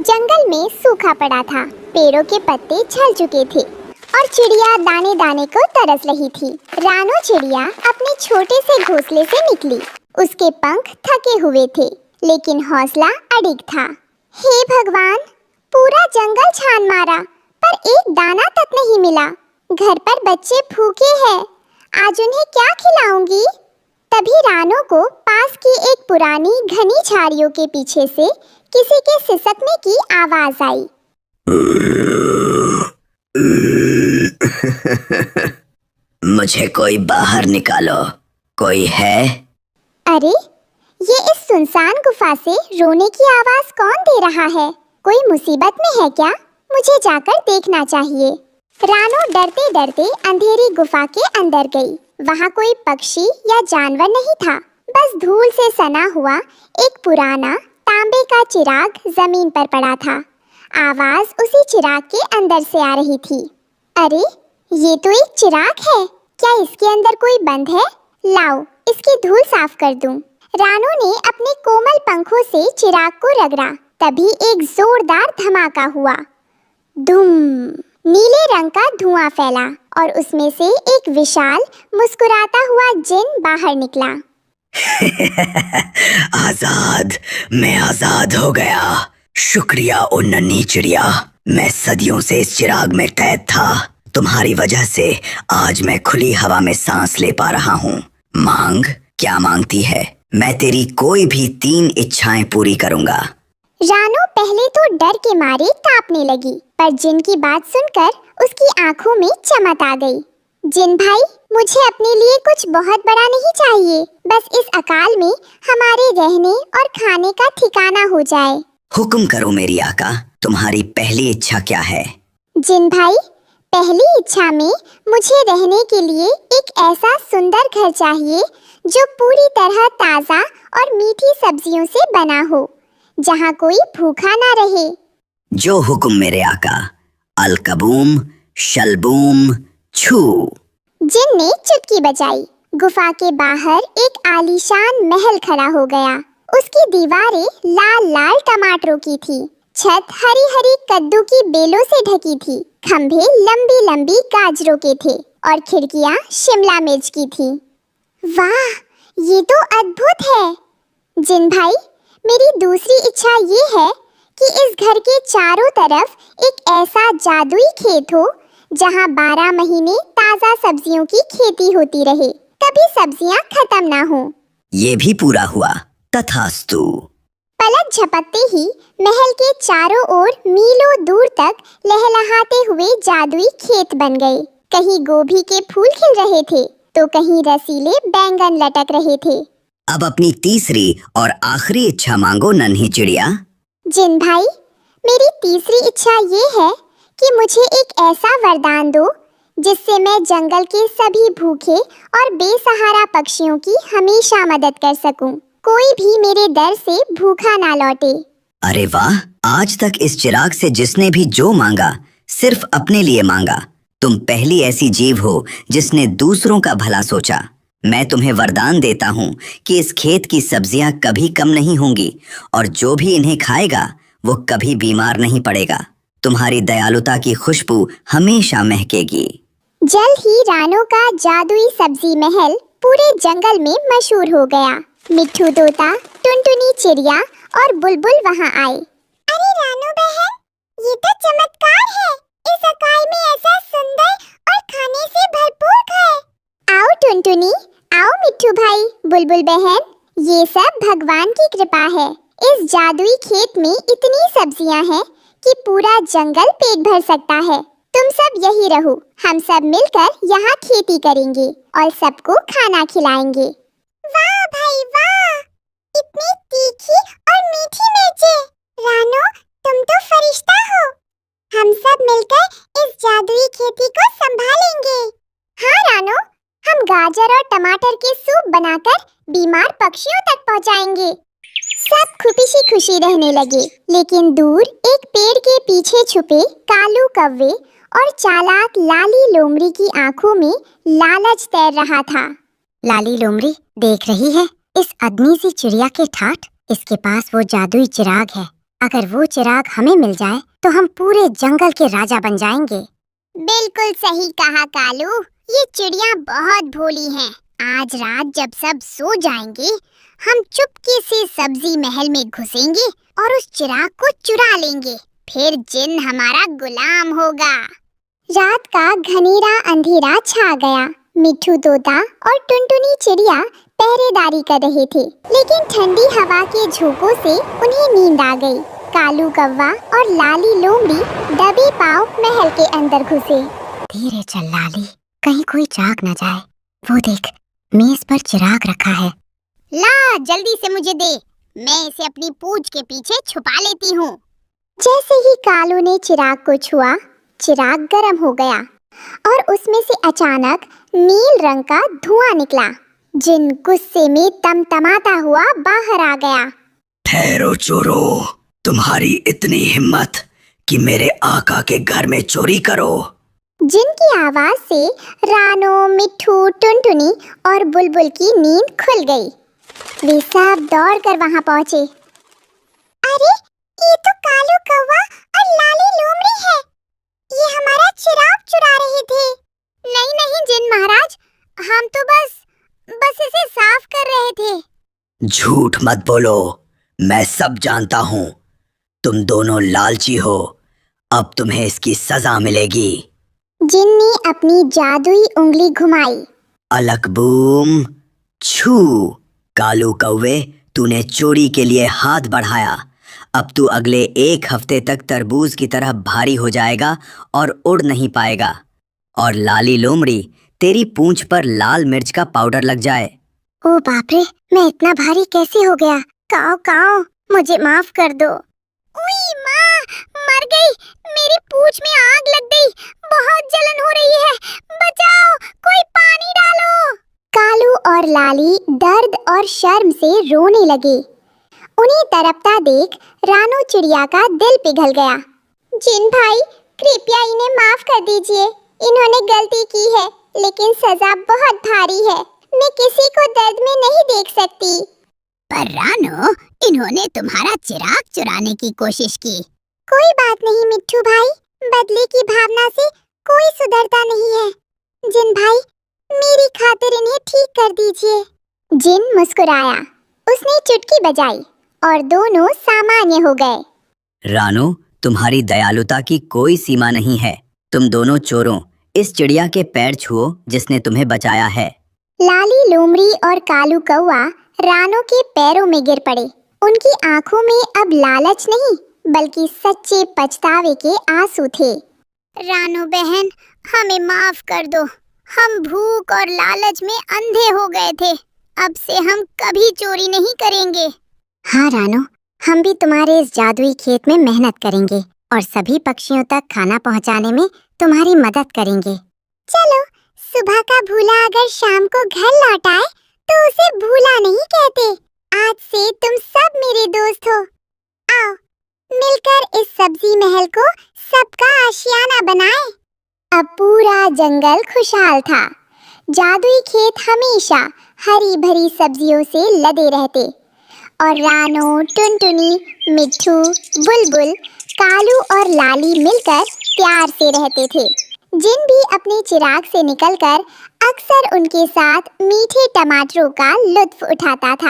जंगल में सूखा पड़ा था। पेड़ों के पत्ते झड़ चुके थे और चिड़िया दाने दाने को तरस रही थी। रानो चिड़िया अपने छोटे से घोंसले से निकली। उसके पंख थके हुए थे, लेकिन हौसला अडिग था। हे भगवान, पूरा जंगल छान मारा, पर एक दाना तक नहीं मिला। घर पर बच्चे भूखे हैं, आज उन्हें क्या खिलाऊंगी? तभी रानो को पास की एक पुरानी घनी झाड़ियों के पीछे से किसी के सिसकने की आवाज आई। मुझे कोई बाहर निकालो, कोई है? अरे, ये इस सुनसान गुफा से रोने की आवाज कौन दे रहा है? कोई मुसीबत में है क्या? मुझे जाकर देखना चाहिए। रानो डरते डरते अंधेरी गुफा के अंदर गई। वहाँ कोई पक्षी या जानवर नहीं था, बस धूल से सना हुआ एक पुराना तांबे का चिराग जमीन पर पड़ा था। आवाज उसी चिराग के अंदर से आ रही थी। अरे, ये तो एक चिराग है। क्या इसके अंदर कोई बंद है? लाओ, इसकी धूल साफ कर दूं। रानो ने अपने कोमल पंखों से चिराग को रगड़ा। तभी एक जोरदार धमाका हुआ। धूम! नीले रंग का धुआं फैला और उसमें से एक विशाल मुस्कुराता हुआ जिन बाहर निकला। आजाद, मैं आजाद हो गया। शुक्रिया ओ नन्ही चिड़िया, मैं सदियों से इस चिराग में कैद था। तुम्हारी वजह से आज मैं खुली हवा में सांस ले पा रहा हूँ। मांग, क्या मांगती है? मैं तेरी कोई भी 3 इच्छाएं पूरी करूँगा। रानो पहले तो डर के मारे कांपने लगी, पर जिन की बात सुनकर उसकी आंखों में चमक आ गई। जिन भाई, मुझे अपने लिए कुछ बहुत बड़ा नहीं चाहिए, बस इस अकाल में हमारे रहने और खाने का ठिकाना हो जाए। हुक्म करो मेरी आका, तुम्हारी पहली इच्छा क्या है? जिन भाई, पहली इच्छा में मुझे रहने के लिए एक ऐसा सुंदर घर चाहिए जो पूरी तरह ताज़ा और मीठी सब्जियों से बना हो, जहाँ कोई भूखा ना रहे। जो हुक्म मेरे आका। अलकबूम शलबूम छू। जिन ने चुटकी बजाई। गुफा के बाहर एक आलीशान महल खड़ा हो गया। उसकी दीवारें लाल लाल टमाटरों की थी, छत हरी हरी कद्दू की बेलों से ढकी थी, खंभे लंबी लंबी गाजरों के थे और खिड़कियां शिमला मिर्च की थी। वाह, ये तो अद्भुत है। जिन भाई, मेरी दूसरी इच्छा ये है कि इस घर के चारों तरफ एक ऐसा जादुई खेत हो जहाँ 12 महीने ताज़ा सब्जियों की खेती होती रहे, कभी सब्जियाँ खत्म ना हो। ये भी पूरा हुआ, तथास्तु। पलक झपकते ही महल के चारों ओर मीलों दूर तक लहलहाते हुए जादुई खेत बन गए। कहीं गोभी के फूल खिल रहे थे, तो कहीं रसीले बैंगन लटक रहे थे। अब अपनी तीसरी और आखिरी इच्छा मांगो नन्ही चिड़िया। जिन भाई, मेरी तीसरी इच्छा ये है कि मुझे एक ऐसा वरदान दो जिससे मैं जंगल के सभी भूखे और बेसहारा पक्षियों की हमेशा मदद कर सकूं। कोई भी मेरे दर से भूखा ना लौटे। अरे वाह, आज तक इस चिराग से जिसने भी जो मांगा सिर्फ अपने लिए मांगा। तुम पहली ऐसी जीव हो जिसने दूसरों का भला सोचा। मैं तुम्हें वरदान देता हूँ कि इस खेत की सब्जियां कभी कम नहीं होंगी और जो भी इन्हें खाएगा वो कभी बीमार नहीं पड़ेगा। तुम्हारी दयालुता की खुशबू हमेशा महकेगी। जल्द ही रानो का जादुई सब्जी महल पूरे जंगल में मशहूर हो गया। मिट्ठू तोता, टुनटुनी चिड़िया और बुलबुल वहाँ आए। अरे रानो बहन, ये तो चमत्कार है। इस अकाल में ऐसा सुंदर और खाने से भरपूर घर। आओ टुनटुनी, आओ मिट्ठू भाई, बुलबुल बहन, ये सब भगवान की कृपा है। इस जादुई खेत में इतनी सब्जियां हैं कि पूरा जंगल पेट भर सकता है। तुम सब यही रहो, हम सब मिलकर यहाँ खेती करेंगे और सबको खाना खिलाएंगे। वाह भाई वाह, इतनी तीखी और मीठी मिर्चें। रानो, तुम तो फरिश्ता हो। हम सब मिलकर इस जादुई खेती को संभालेंगे। हाँ रानो, हम गाजर और टमाटर के सूप बनाकर बीमार पक्षियों तक पहुंचाएंगे। सब खुशी खुशी रहने लगे, लेकिन दूर एक पेड़ के पीछे छुपे कालू कौवे और चालाक लाली लोमड़ी की आंखों में लालच तैर रहा था। लाली लोमड़ी, देख रही है इस अदनी सी चिड़िया के ठाठ? इसके पास वो जादुई चिराग है अगर वो चिराग हमें मिल जाए तो हम पूरे जंगल के राजा बन जाएंगे। बिल्कुल सही कहा कालू, ये चिड़िया बहुत भोली हैं। आज रात जब सब सो जाएंगे, हम चुपके से सब्जी महल में घुसेंगे और उस चिराग को चुरा लेंगे। फिर जिन हमारा गुलाम होगा। रात का घनेरा अंधेरा छा गया। मिट्ठू तोता और टुनटुनी चिड़िया पहरेदारी कर रहे थे, लेकिन ठंडी हवा के झोंकों से उन्हें नींद आ गई। कालू कौवा और लाली लोमड़ी दबे पांव महल के अंदर घुसे। धीरे चल लाली, कहीं कोई जाग न जाए। वो देख, मेज पर चिराग रखा है। ला, जल्दी से मुझे दे, मैं इसे अपनी पूंछ के पीछे छुपा लेती हूँ। जैसे ही कालू ने चिराग को छुआ, चिराग गर्म हो गया और उसमें से अचानक नील रंग का धुआं निकला। जिन गुस्से में तमतमाता हुआ बाहर आ गया। ठहरो चोरों, तुम्हारी इतनी हिम्मत कि मेरे आका के घर में चोरी करो। जिन की आवाज से रानो, मिट्ठू, टुनटुनी और बुलबुल की नींद खुल गई। वे सब दौड़कर वहां पहुंचे। अरे, ये तो कालू कौवा और लाली लोमड़ी है। ये हमारा चिराग चुरा रहे थे। नहीं नहीं जिन महाराज, हम तो बस इसे साफ कर रहे थे। झूठ मत बोलो, मैं सब जानता हूँ। तुम दोनों लालची हो, अब तुम्हें इसकी सजा मिलेगी। जिन ने अपनी जादुई उंगली घुमाई। अलक बूम छू। कालू कौवे, तूने चोरी के लिए हाथ बढ़ाया। अब तू अगले 1 हफ्ते तक तरबूज की तरह भारी हो जाएगा और उड़ नहीं पाएगा। और लाली लोमड़ी, तेरी पूंछ पर लाल मिर्च का पाउडर लग जाए। ओ बाप रे, मैं इतना भारी कैसे हो गया? काओ काओ, मुझे माफ कर दो। उई माँ, मर गई। मेरी पूंछ में आग लग गई। बहुत जलन हो रही है। बचाओ, कोई पानी डालो। कालू और लाली दर्द और शर्म से रोने लगे। उन्हें तड़पता देख रानू चिड़िया का दिल पिघल गया। जिन भाई, कृपया इन्हें माफ कर दीजिए। इन्होंने गलती की है, लेकिन सजा बहुत भारी है। मैं किसी को दर्द में नहीं देख सकती। पर रानो, इन्होंने तुम्हारा चिराग चुराने की कोशिश की। कोई बात नहीं मिट्ठू भाई, बदले की भावना से कोई सुधरता नहीं है। जिन भाई, मेरी खातिर इन्हें ठीक कर दीजिए। जिन मुस्कुराया। उसने चुटकी बजाई और दोनों सामान्य हो गए। रानो, तुम्हारी दयालुता की कोई सीमा नहीं है। तुम दोनों चोरों, इस चिड़िया के पैर छुओ जिसने तुम्हें बचाया है। लाली लोमड़ी और कालू कौवा रानो के पैरों में गिर पड़े। उनकी आंखों में अब लालच नहीं, बल्कि सच्चे पछतावे के आंसू थे। रानो बहन, हमें माफ कर दो। हम भूख और लालच में अंधे हो गए थे। अब से हम कभी चोरी नहीं करेंगे। हाँ रानो, हम भी तुम्हारे इस जादुई खेत में मेहनत करेंगे और सभी पक्षियों तक खाना पहुंचाने में तुम्हारी मदद करेंगे। चलो, सुबह का भूला अगर शाम को घर लौट आए तो उसे भूला नहीं कहते। आज से तुम सब मेरे दोस्त हो। आओ, मिलकर इस सब्जी महल को सबका आशियाना बनाएं। अब पूरा जंगल खुशहाल था। जादुई खेत हमेशा हरी भरी सब्जियों से लदे रहते और रानो, टुनटुनी, मिट्ठू, बुलबुल, कालू और लाली मिलकर प्यार से रहते थे। जिन भी अपने चिराग से निकलकर अक्सर उनके साथ मीठे टमाटरों का लुत्फ उठाता था।